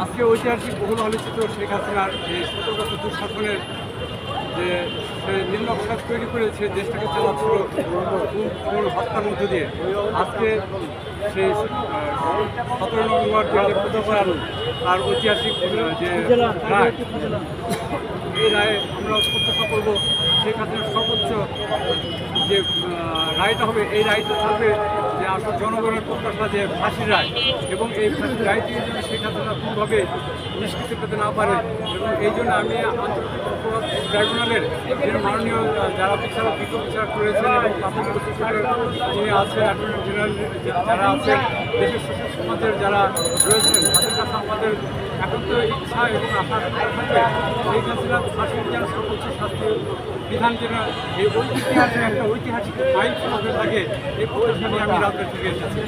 আজকে ঐতিহাসিক বহুল আলোচিত শেখ হাসিনার যে 17 বছর দুঃশাসনের যে নিম্ন অবসাদ তৈরি করেছে, দেশটাকে চালাচ্ছিল হত্যার মধ্য দিয়ে, আজকে সেই 17 নভেম্বর 2025 সাল তার ঐতিহাসিক যে রায়, এই রায়ে আমরা প্রত্যাশা করব শেখ হাসিনার সর্বোচ্চ যে রায়টা হবে, এই রায়টা থাকবে যে আসলে জনগণের প্রত্যাশা যে ফাঁসির রায়, এবং এই ফাঁসির রায়টি যেন শেখ হাসিনা কোনোভাবে নিষ্কৃতি পেতে না পারে। এবং এই জন্য আমি আন্তর্জাতিক অপরাধ ট্রাইব্যুনালের যে মাননীয় যারা বিচারক বিচারক রয়েছেন এবং প্রাথমিক যিনি আছেন, অ্যাটর্নি জেনারেল যারা আছেন, দেশের শিশু সমাজের যারা রয়েছেন, তাদের কাছে আমাদের একান্ত ইচ্ছা এবং আশা থাকবে শেখ হাসিনার ফাঁসির যেন সর্বোচ্চ শাস্তি বিধান যেন এই ঐতিহাসিক একটা ঐতিহাসিক আইন হতে থাকে, এই প্রত্যাশা নিয়ে আমি রাজনীতি থেকে এসেছি।